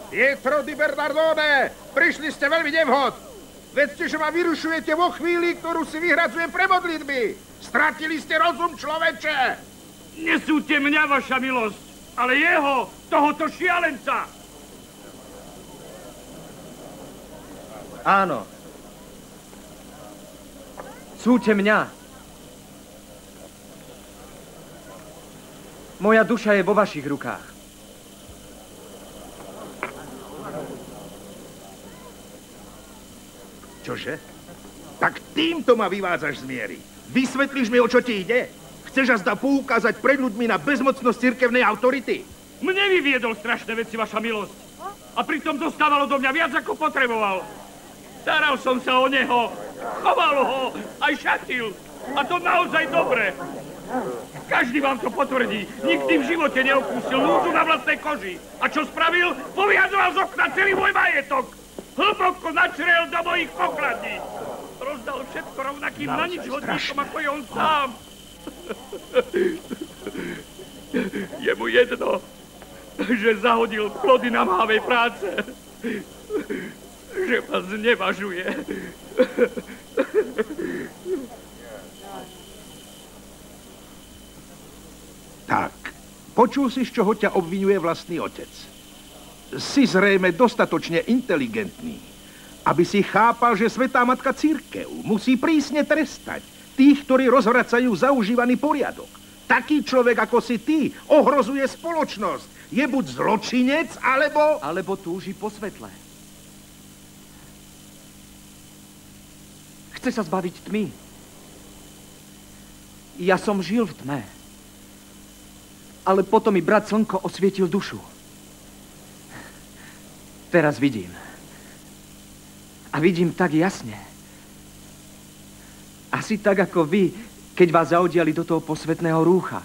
Pietro di Bernardone, prišli ste veľmi nevhod. Vedzte, že ma vyrušujete vo chvíli, ktorú si vyhradzujem pre modlitby. Stratili ste rozum, človeče. Nesúďte mňa, vaša milosť, ale jeho, tohoto šialenca. Áno. Súďte mňa. Moja duša je vo vašich rukách. Čože? Tak týmto ma vyvádzaš z miery. Vysvetlíš mi, o čo ti ide? Chceš azda poukázať pred ľuďmi na bezmocnosť cirkevnej autority? Mne vyviedol strašné veci, vaša milosť. A pritom dostávalo do mňa viac, ako potreboval. Staral som sa o neho, choval ho, aj šatil. A to naozaj dobre. Každý vám to potvrdí. Nikdy v živote neopustil núdzu na vlastnej koži. A čo spravil? Povyhadzoval z okna celý môj majetok. Hlboko načrel do mojich pokladní. Rozdal všetko rovnakým na nič hodníkom, ako je on sám. Je mu jedno, že zahodil plody namáhavej práce. Že ma znevažuje. Tak, počul si, z čoho ťa obvinuje vlastný otec. Si zrejme dostatočne inteligentný, aby si chápal, že Svätá Matka Cirkev musí prísne trestať tých, ktorí rozvracajú zaužívaný poriadok. Taký človek, ako si ty, ohrozuje spoločnosť. Je buď zločinec, alebo... Alebo túži po svetle. Chce sa zbaviť tmy. Ja som žil v tme. Ale potom mi brat Slnko osvietil dušu. Teraz vidím. A vidím tak jasne. Asi tak ako vy, keď vás zaudiali do toho posvetného rúcha.